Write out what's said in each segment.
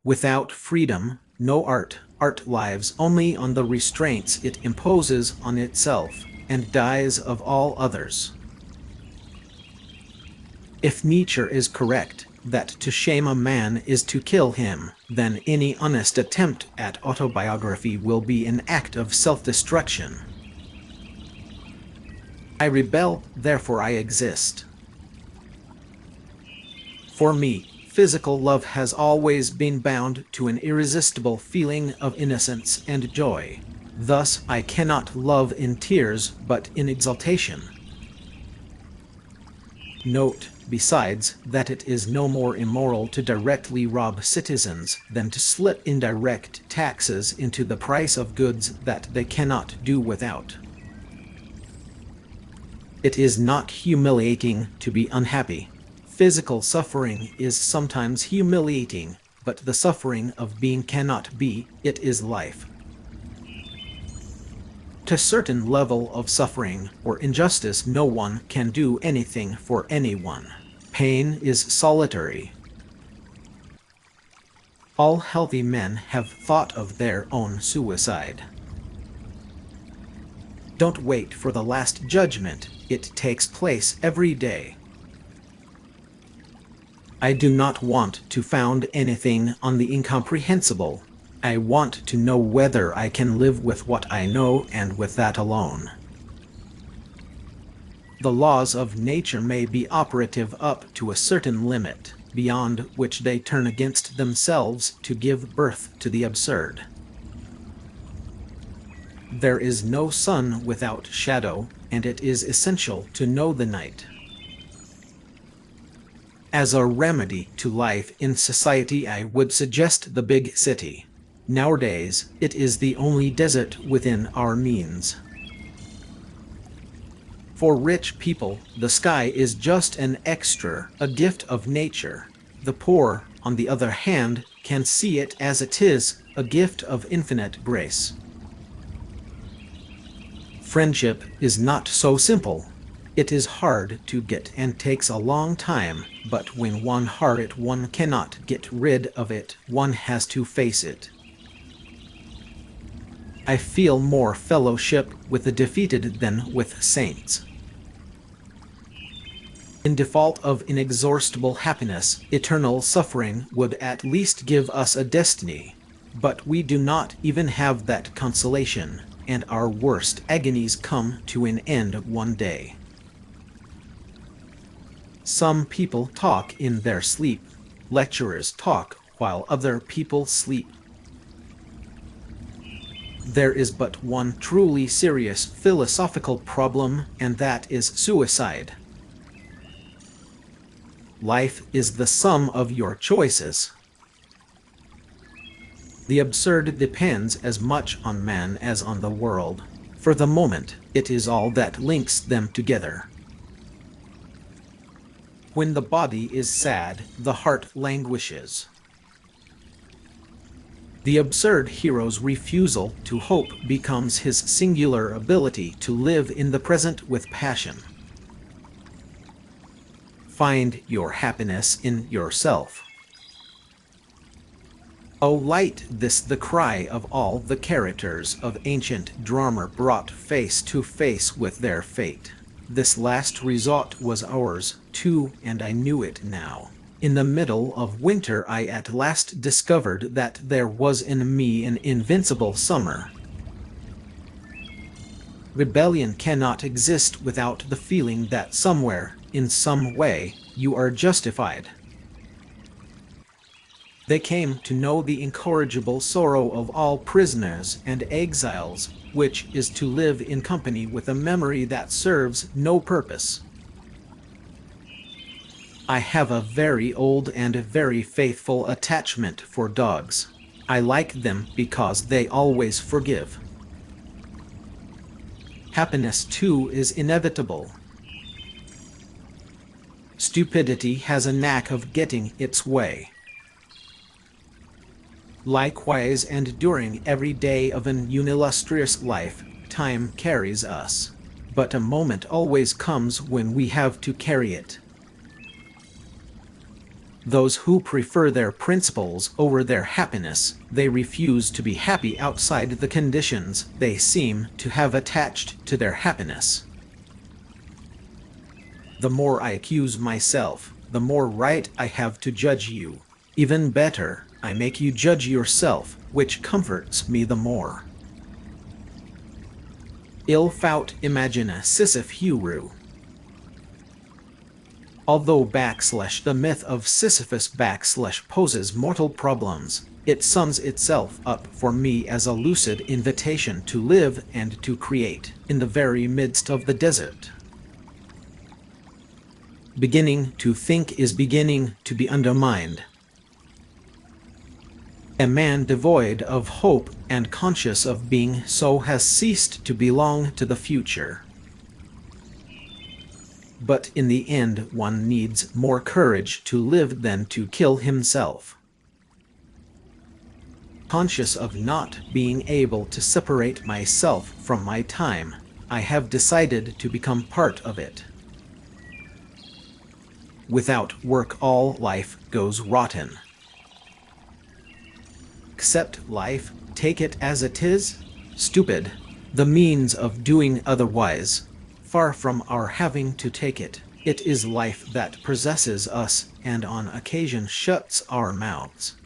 Without freedom, no art. Art lives only on the restraints it imposes on itself, and dies of all others. If Nietzsche is correct, that to shame a man is to kill him, then any honest attempt at autobiography will be an act of self-destruction. I rebel, therefore I exist. For me, physical love has always been bound to an irresistible feeling of innocence and joy. Thus I cannot love in tears but in exaltation. Note, besides, that it is no more immoral to directly rob citizens than to slip indirect taxes into the price of goods that they cannot do without. It is not humiliating to be unhappy. Physical suffering is sometimes humiliating, but the suffering of being cannot be, it is life. To a certain level of suffering or injustice no one can do anything for anyone. Pain is solitary. All healthy men have thought of their own suicide. Don't wait for the last judgment, it takes place every day. I do not want to found anything on the incomprehensible. I want to know whether I can live with what I know and with that alone. The laws of nature may be operative up to a certain limit, beyond which they turn against themselves to give birth to the absurd. There is no sun without shadow, and it is essential to know the night. As a remedy to life in society, I would suggest the big city. Nowadays, it is the only desert within our means. For rich people, the sky is just an extra, a gift of nature. The poor, on the other hand, can see it as it is, a gift of infinite grace. Friendship is not so simple. It is hard to get and takes a long time, but when one cannot get rid of it, one has to face it. I feel more fellowship with the defeated than with saints. In default of inexhaustible happiness, eternal suffering would at least give us a destiny. But we do not even have that consolation, and our worst agonies come to an end one day. Some people talk in their sleep. Lecturers talk while other people sleep. There is but one truly serious philosophical problem, and that is suicide. Life is the sum of your choices. The absurd depends as much on man as on the world. For the moment, it is all that links them together. When the body is sad, the heart languishes. The absurd hero's refusal to hope becomes his singular ability to live in the present with passion. Find your happiness in yourself. O light, this the cry of all the characters of ancient drama brought face to face with their fate. This last resort was ours, too, and I knew it now. In the middle of winter I at last discovered that there was in me an invincible summer. Rebellion cannot exist without the feeling that somewhere, in some way, you are justified. They came to know the incorrigible sorrow of all prisoners and exiles, which is to live in company with a memory that serves no purpose. I have a very old and very faithful attachment for dogs. I like them because they always forgive. Happiness, too, is inevitable. Stupidity has a knack of getting its way. Likewise, and during every day of an illustrious life, time carries us. But a moment always comes when we have to carry it. Those who prefer their principles over their happiness, they refuse to be happy outside the conditions they seem to have attached to their happiness. The more I accuse myself, the more right I have to judge you. Even better, I make you judge yourself, which comforts me the more. Il faut imaginer Sisyphe Huru. Although the myth of Sisyphus poses mortal problems, it sums itself up for me as a lucid invitation to live and to create in the very midst of the desert. Beginning to think is beginning to be undermined. A man devoid of hope and conscious of being so has ceased to belong to the future. But in the end, one needs more courage to live than to kill himself. Conscious of not being able to separate myself from my time, I have decided to become part of it. Without work, all life goes rotten. Accept life, take it as it is? Stupid. The means of doing otherwise. Far from our having to take it, it is life that possesses us and on occasion shuts our mouths.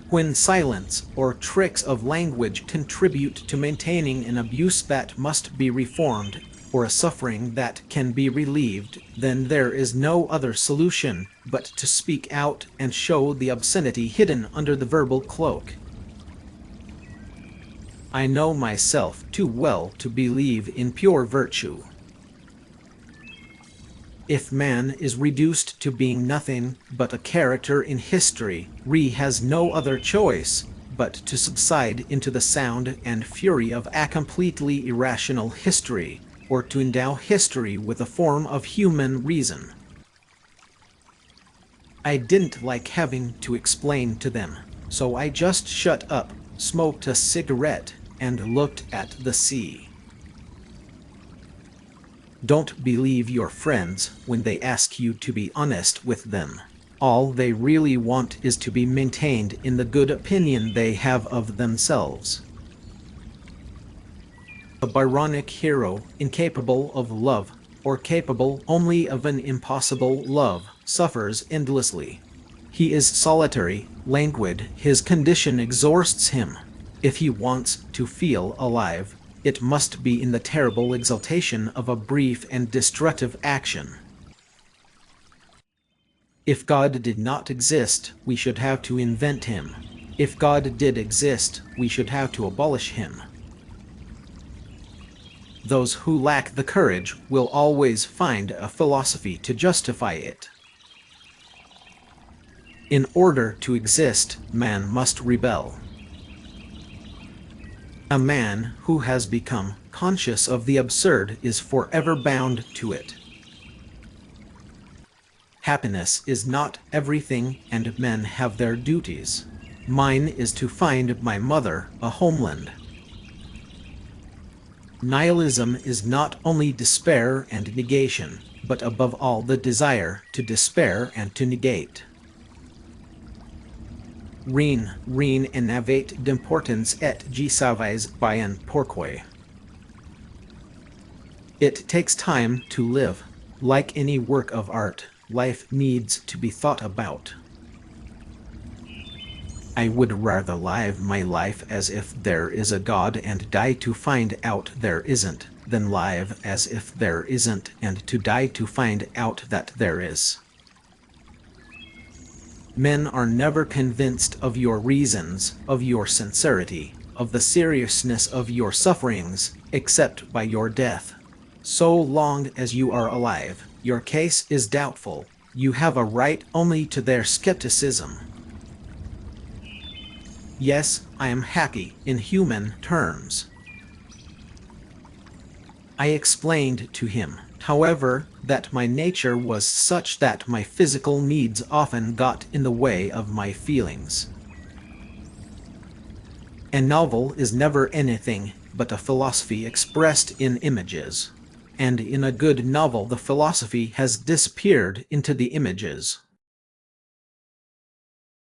When silence or tricks of language contribute to maintaining an abuse that must be reformed, or a suffering that can be relieved, then there is no other solution but to speak out and show the obscenity hidden under the verbal cloak. I know myself too well to believe in pure virtue. If man is reduced to being nothing but a character in history, he has no other choice but to subside into the sound and fury of a completely irrational history, or to endow history with a form of human reason. I didn't like having to explain to them, so I just shut up, smoked a cigarette, and looked at the sea. Don't believe your friends when they ask you to be honest with them. All they really want is to be maintained in the good opinion they have of themselves. A Byronic hero, incapable of love, or capable only of an impossible love, suffers endlessly. He is solitary, languid, his condition exhausts him. If he wants to feel alive, it must be in the terrible exaltation of a brief and destructive action. If God did not exist, we should have to invent him. If God did exist, we should have to abolish him. Those who lack the courage will always find a philosophy to justify it. In order to exist, man must rebel. A man who has become conscious of the absurd is forever bound to it. Happiness is not everything, and men have their duties. Mine is to find my mother a homeland. Nihilism is not only despair and negation, but above all the desire to despair and to negate. Rien n'avait d'importance et je savais bien pourquoi. It takes time to live. Like any work of art, life needs to be thought about. I would rather live my life as if there is a God and die to find out there isn't, than live as if there isn't and to die to find out that there is. Men are never convinced of your reasons, of your sincerity, of the seriousness of your sufferings, except by your death. So long as you are alive, your case is doubtful. You have a right only to their skepticism. Yes, I am happy in human terms. I explained to him, however, that my nature was such that my physical needs often got in the way of my feelings. A novel is never anything but a philosophy expressed in images. And in a good novel the philosophy has disappeared into the images.